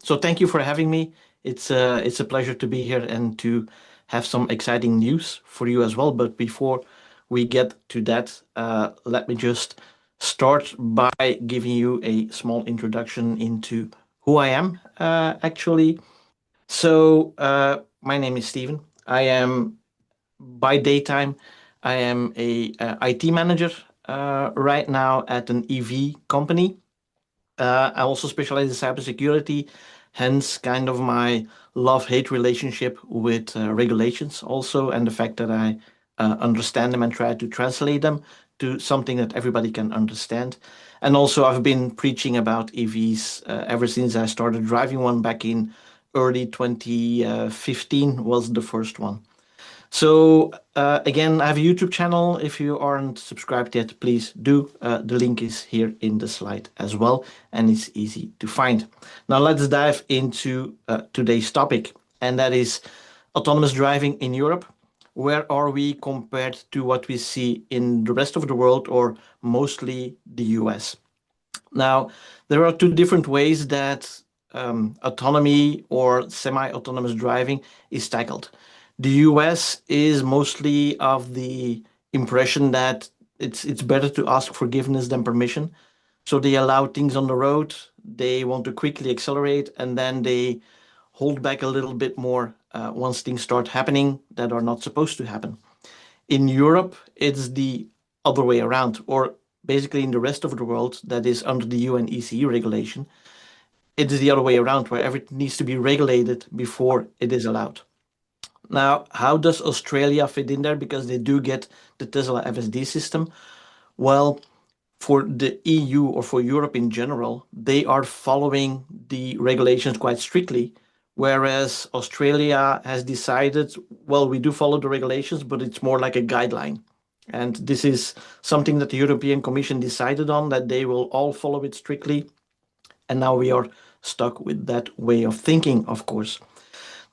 So thank you for having me. It's a pleasure to be here and to have some exciting news for you as well. But before we get to that, let me just start by giving you a small introduction into who I am, actually. My name is Steven. I am by daytime, I am a IT manager right now at an EV company. I also specialize in cybersecurity, hence kind of my love-hate relationship with regulations also, and the fact that I understand them and try to translate them to something that everybody can understand. And also, I've been preaching about EVs ever since I started driving one back in early 2015 was the first one. Again, I have a YouTube channel. If you aren't subscribed yet, please do. The link is here in the slide as well, and it's easy to find. Now let's dive into today's topic, and that is autonomous driving in Europe. Where are we compared to what we see in the rest of the world, or mostly the US? Now, there are two different ways that autonomy or semi-autonomous driving is tackled. The US is mostly of the impression that it's better to ask forgiveness than permission. So they allow things on the road, they want to quickly accelerate, and then they hold back a little bit more once things start happening that are not supposed to happen. In Europe, it's the other way around, or basically in the rest of the world that is under the UNECE regulation, it is the other way around where everything needs to be regulated before it is allowed. Now, how does Australia fit in there? Because they do get the Tesla FSD system. Well, for the EU or for Europe in general, they are following the regulations quite strictly, whereas Australia has decided, well, we do follow the regulations, but it's more like a guideline. And this is something that the European Commission decided on, that they will all follow it strictly. And now we are stuck with that way of thinking, of course.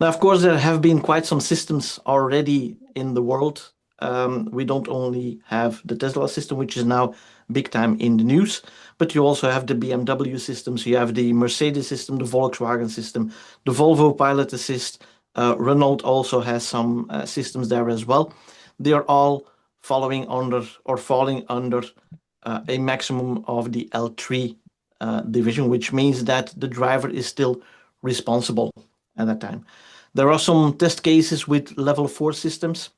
Now, of course, there have been quite some systems already in the world. We don't only have the Tesla system, which is now big time in the news, but you also have the BMW systems, you have the Mercedes system, the Volkswagen system, the Volvo Pilot Assist. Renault also has some systems there as well. They are all following under or falling under a maximum of the L3 division, which means that the driver is still responsible at that time. There are some test cases with level 4 systems.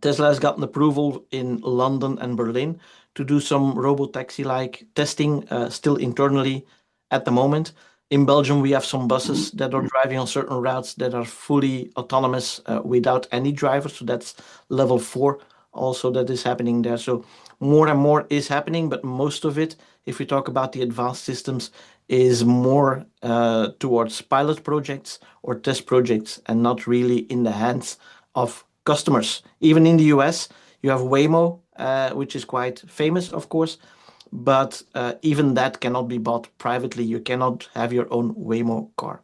Tesla has gotten approval in London and Berlin to do some robotaxi-like testing still internally at the moment. In Belgium, we have some buses that are driving on certain routes that are fully autonomous without any driver. So that's level 4 also that is happening there. So more and more is happening, but most of it, if we talk about the advanced systems, is more towards pilot projects or test projects and not really in the hands of customers. Even in the US, you have Waymo, which is quite famous, of course, but even that cannot be bought privately. You cannot have your own Waymo car.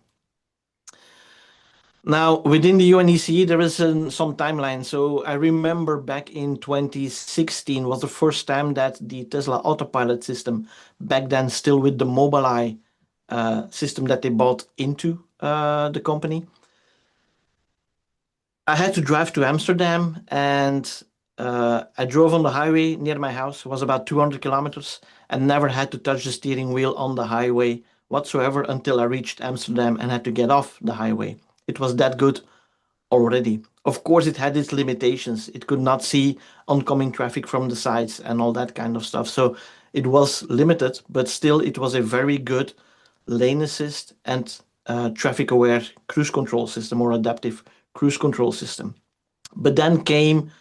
Now, within the UNECE, there is some timeline. So I remember back in 2016 was the first time that the Tesla Autopilot system, back then still with the Mobileye system that they bought into the company. I had to drive to Amsterdam, and I drove on the highway near my house. It was about 200 kilometers, and never had to touch the steering wheel on the highway whatsoever until I reached Amsterdam and had to get off the highway. It was that good already. Of course, it had its limitations. It could not see oncoming traffic from the sides and all that kind of stuff. So it was limited, but still it was a very good lane assist and traffic-aware cruise control system or adaptive cruise control system. But then came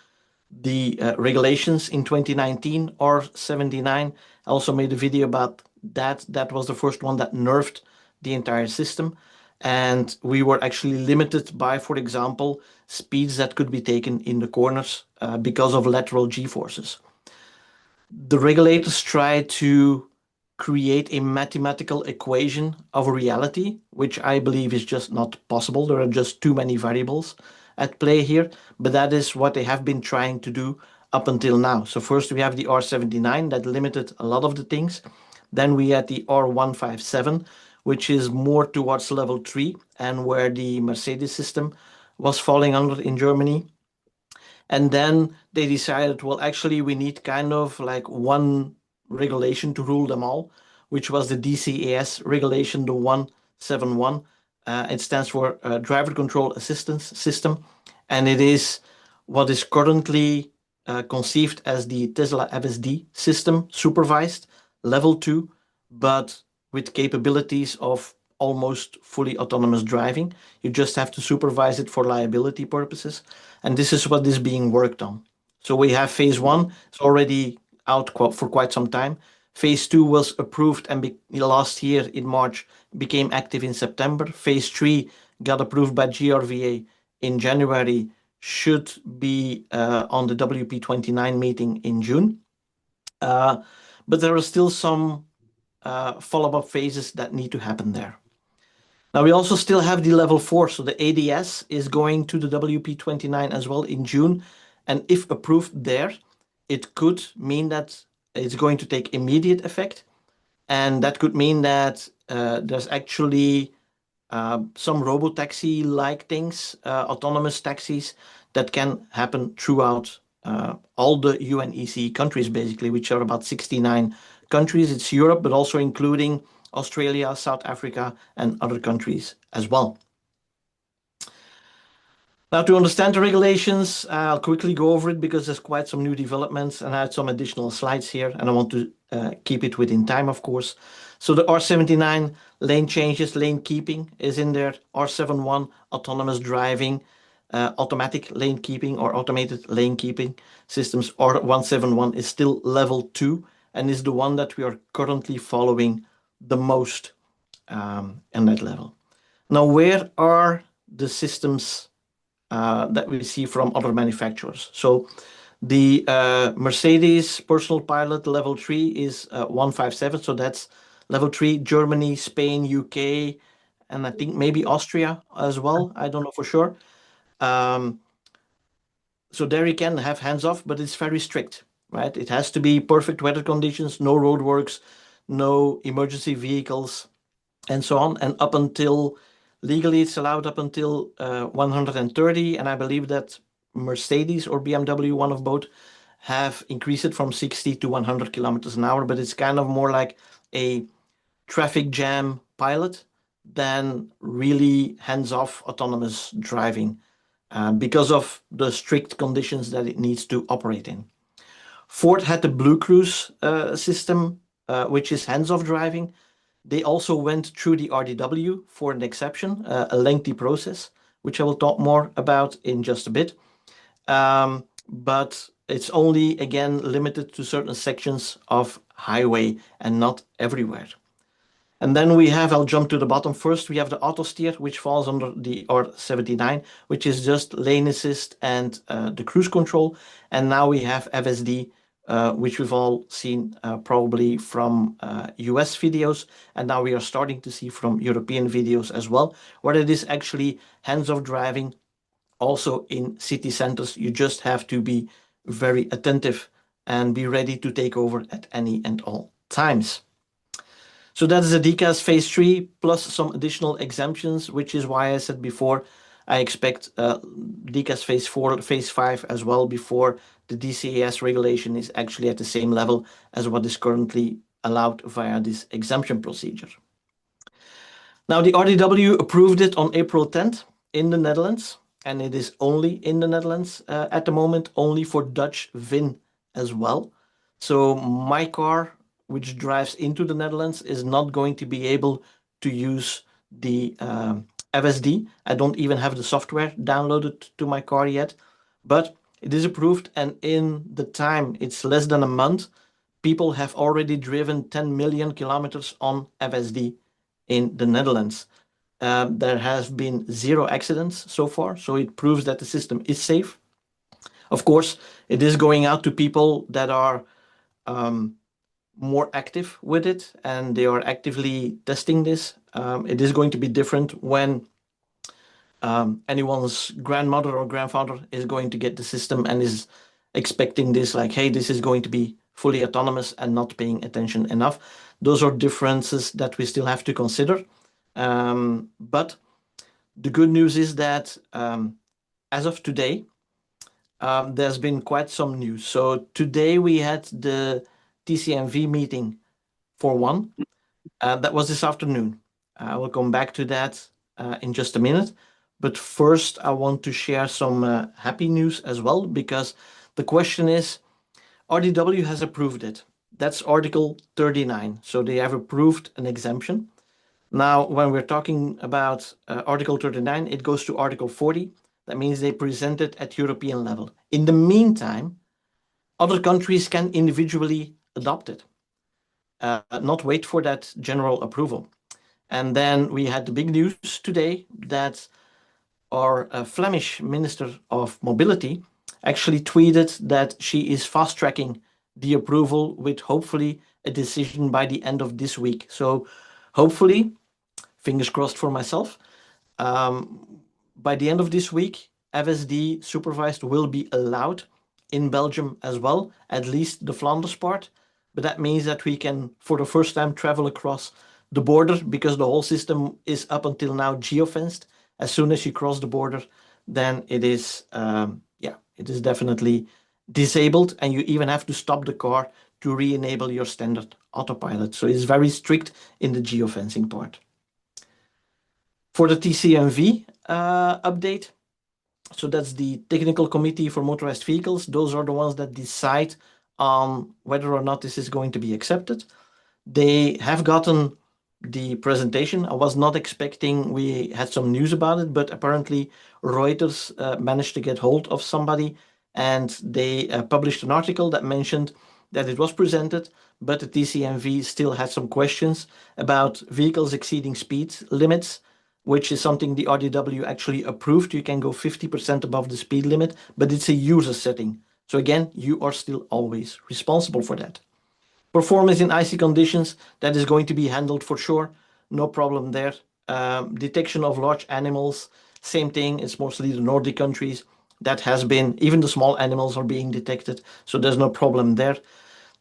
the regulations in 2019 R79. I also made a video about that. That was the first one that nerfed the entire system. And we were actually limited by, for example, speeds that could be taken in the corners because of lateral G-forces. The regulators try to create a mathematical equation of reality, which I believe is just not possible. There are just too many variables at play here, but that is what they have been trying to do up until now. So first we have the R79 that limited a lot of the things. Then we had the R157, which is more towards level 3 and where the Mercedes system was falling under in Germany. And then they decided, well, actually, we need kind of like one regulation to rule them all, which was the DCAS regulation, the 171. It stands for Driver Control Assistance System, and it is what is currently conceived as the Tesla FSD system, supervised, level 2, but with capabilities of almost fully autonomous driving. You just have to supervise it for liability purposes. And this is what is being worked on. So we have phase 1, it's already out for quite some time. Phase 2 was approved and last year in March became active in September. Phase 3 got approved by GRVA in January, should be on the WP29 meeting in June. But there are still some follow-up phases that need to happen there. Now we also still have the level 4, so the ADS is going to the WP29 as well in June, and if approved there, it could mean that it's going to take immediate effect, and that could mean that there's actually some robotaxi-like things, autonomous taxis that can happen throughout all the UNECE countries, basically, which are about 69 countries. It's Europe, but also including Australia, South Africa, and other countries as well. Now, to understand the regulations, I'll quickly go over it because there's quite some new developments, and I had some additional slides here, and I want to keep it within time, of course. So the R79 lane changes, lane keeping is in there. R71 autonomous driving, automatic lane keeping or automated lane keeping systems. R171 is still level 2 and is the one that we are currently following the most in that level. Now, where are the systems that we see from other manufacturers? So the Mercedes personal pilot level 3 is 157, so that's level 3, Germany, Spain, UK, and I think maybe Austria as well. I don't know for sure. So there you can have hands-off, but it's very strict, right? It has to be perfect weather conditions, no roadworks, no emergency vehicles, and so on. And up until legally, it's allowed up until 130, and I believe that Mercedes or BMW, one of both, have increased it from 60 to 100 kilometers an hour, but it's kind of more like a traffic jam pilot than really hands-off autonomous driving because of the strict conditions that it needs to operate in. Ford had the Blue Cruise system, which is hands-off driving. They also went through the RDW for an exception, a lengthy process, which I will talk more about in just a bit. But it's only, again, limited to certain sections of highway and not everywhere. And then we have, I'll jump to the bottom first, we have the auto steer, which falls under the R79, which is just lane assist and the cruise control. And now we have FSD, which we've all seen probably from US videos, and now we are starting to see from European videos as well, where it is actually hands-off driving. Also in city centers, you just have to be very attentive and be ready to take over at any and all times. So that is a DCAS phase 3 plus some additional exemptions, which is why I said before I expect DCAS phase 4, phase 5 as well before the DCAS regulation is actually at the same level as what is currently allowed via this exemption procedure. Now, the RDW approved it on April 10th in the Netherlands, and it is only in the Netherlands at the moment, only for Dutch VIN as well. So my car, which drives into the Netherlands, is not going to be able to use the FSD. I don't even have the software downloaded to my car yet, but it is approved, and in the time, it's less than a month, people have already driven 10 million kilometers on FSD in the Netherlands. There have been 0 accidents so far, so it proves that the system is safe. Of course, it is going out to people that are more active with it, and they are actively testing this. It is going to be different when anyone's grandmother or grandfather is going to get the system and is expecting this, like, hey, this is going to be fully autonomous and not paying attention enough. those are differences that we still have to consider. But the good news is that as of today, there's been quite some news. So today we had the TCMV meeting for one. That was this afternoon. I will come back to that in just a minute. But first, I want to share some happy news as well, because the question is, RDW has approved it. That's Article 39. So they have approved an exemption. Now, when we're talking about Article 39, it goes to Article 40. That means they present it at European level. In the meantime, other countries can individually adopt it, not wait for that general approval. And then we had the big news today that our Flemish Minister of Mobility actually tweeted that she is fast tracking the approval with hopefully a decision by the end of this week. So hopefully, fingers crossed for myself, by the end of this week, FSD Supervised will be allowed in Belgium as well, at least the Flanders part. But that means that we can, for the first time, travel across the border, because the whole system is up until now geofenced. As soon as you cross the border, then it is, it is definitely disabled, and you even have to stop the car to re-enable your standard autopilot. So it's very strict in the geofencing part. For the TCMV update, so that's the Technical Committee for Motorized Vehicles. Those are the ones that decide on whether or not this is going to be accepted. They have gotten the presentation. I was not expecting we had some news about it, but apparently Reuters managed to get hold of somebody, and they published an article that mentioned that it was presented, but the TCMV still had some questions about vehicles exceeding speed limits, which is something the RDW actually approved. You can go 50% above the speed limit, but it's a user setting. So again, you are still always responsible for that. Performance in icy conditions, that is going to be handled for sure. No problem there. Detection of large animals, same thing. It's mostly the Nordic countries that has been, even the small animals are being detected. So there's no problem there.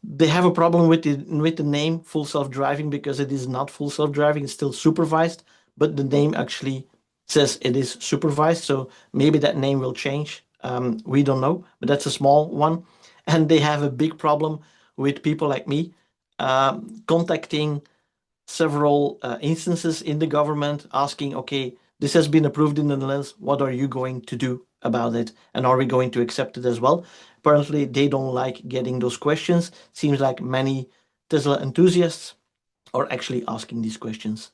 They have a problem with the name full self-driving, because it is not full self-driving. It's still supervised, but the name actually says it is supervised. So maybe that name will change. We don't know, but that's a small one. And they have a big problem with people like me contacting several instances in the government asking, okay, this has been approved in the Netherlands. What are you going to do about it? And are we going to accept it as well? Apparently, they don't like getting those questions. Seems like many Tesla enthusiasts are actually asking these questions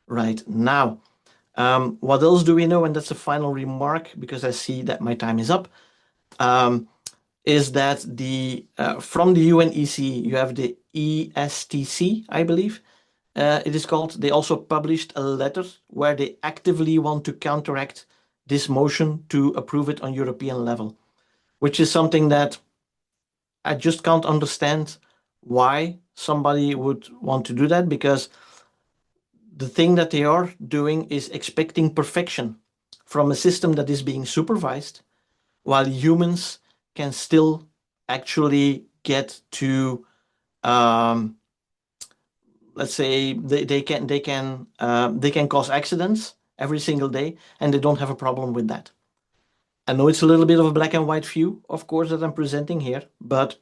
right now. What else do we know? And that's a final remark, because I see that my time is up. Is that from the UNECE, you have the ESTC, I believe it is called. They also published a letter where they actively want to counteract this motion to approve it on European level, which is something that I just can't understand why somebody would want to do that, because the thing that they are doing is expecting perfection from a system that is being supervised, while humans can still actually get to, let's say, they can cause accidents every single day, and they don't have a problem with that. I know it's a little bit of a black and white view, of course, that I'm presenting here, but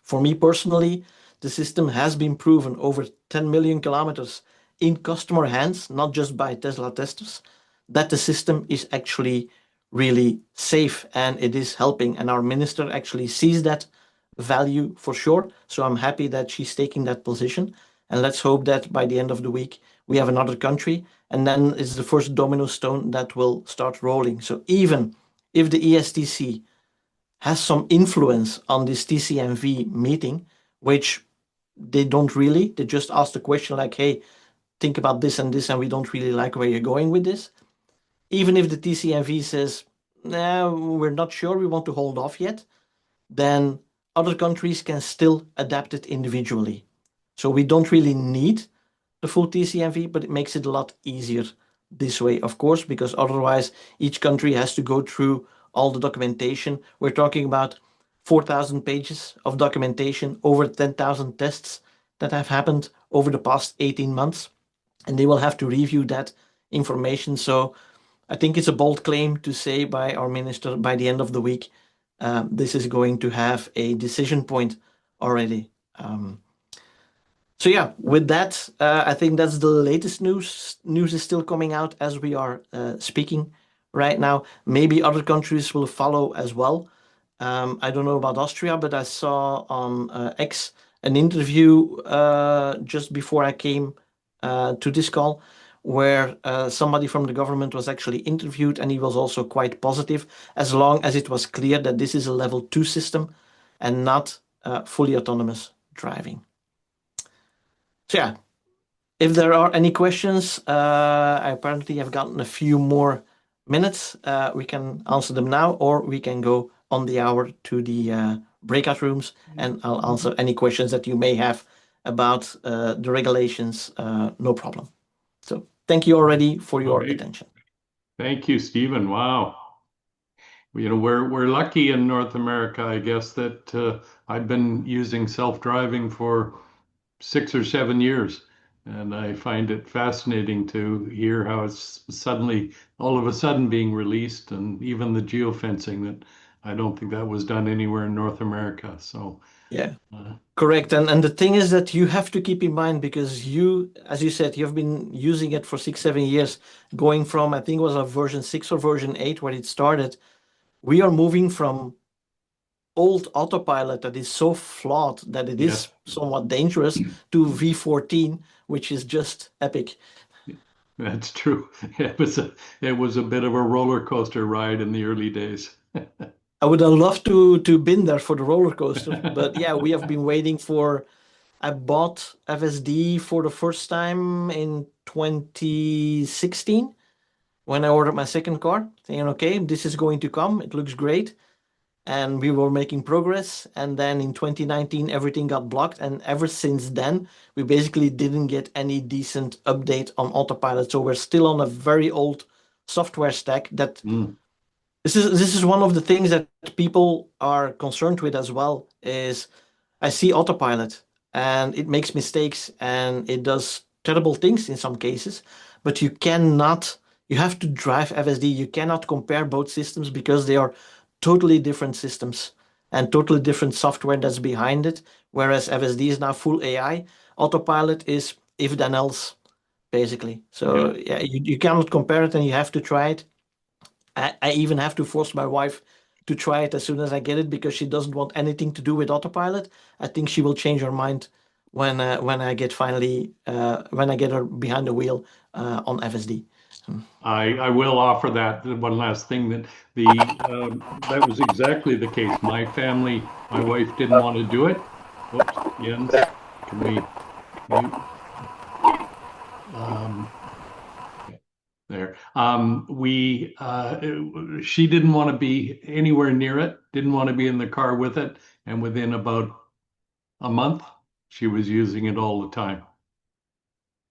for me personally, the system has been proven over 10 million kilometers in customer hands, not just by Tesla testers, that the system is actually really safe and it is helping. And our minister actually sees that value for sure. So I'm happy that she's taking that position. And let's hope that by the end of the week, we have another country, and then it's the first domino stone that will start rolling. So even if the ESTC has some influence on this TCMV meeting, which they don't really, they just ask the question like, hey, think about this, and we don't really like where you're going with this. Even if the TCMV says, nah, we're not sure, we want to hold off yet, then other countries can still adapt it individually. So we don't really need the full TCMV, but it makes it a lot easier this way, of course, because otherwise each country has to go through all the documentation. We're talking about 4,000 pages of documentation, over 10,000 tests that have happened over the past 18 months, and they will have to review that information. So I think it's a bold claim to say by our minister by the end of the week, this is going to have a decision point already. So yeah, with that, I think that's the latest news. News is still coming out as we are speaking right now. Maybe other countries will follow as well. I don't know about Austria, but I saw on X an interview just before I came to this call, where somebody from the government was actually interviewed, and he was also quite positive, as long as it was clear that this is a level 2 system and not fully autonomous driving. So yeah, if there are any questions, I apparently have gotten a few more minutes. We can answer them now, or we can go on the hour to the breakout rooms, and I'll answer any questions that you may have about the regulations. No problem. So thank you already for your attention. Thank you, Stephen. Wow. We're lucky in North America, I guess, that I've been using self-driving for 6 or 7 years. And I find it fascinating to hear how it's suddenly, all of a sudden, being released, and even the geofencing, that I don't think that was done anywhere in North America. So yeah, correct. And the thing is that you have to keep in mind, because you, as you said, you've been using it for 6, 7 years, going from, I think it was a version 6 or version 8 where it started. We are moving from old autopilot that is so flawed that it is somewhat dangerous to V14, which is just epic. That's true. It was a bit of a roller coaster ride in the early days. I would have loved to been there for the roller coaster, but yeah, we have been waiting for. I bought FSD for the first time in 2016 when I ordered my second car, saying, okay, this is going to come. It looks great. And we were making progress. And then in 2019, everything got blocked. And ever since then, we basically didn't get any decent update on autopilot. So we're still on a very old software stack that this is one of the things that people are concerned with as well, is I see autopilot and it makes mistakes and it does terrible things in some cases, but you have to drive FSD. You cannot compare both systems because they are totally different systems and totally different software that's behind it. Whereas FSD is now full AI, autopilot is if then else, basically. So yeah, you cannot compare it and you have to try it. I even have to force my wife to try it as soon as I get it because she doesn't want anything to do with autopilot. I think she will change her mind when I get when I get her behind the wheel on FSD. I will offer that one last thing, that that was exactly the case. My family, my wife didn't want to do it. Whoops, Jens, can we mute? There. She didn't want to be anywhere near it, didn't want to be in the car with it, and within about a month, she was using it all the time.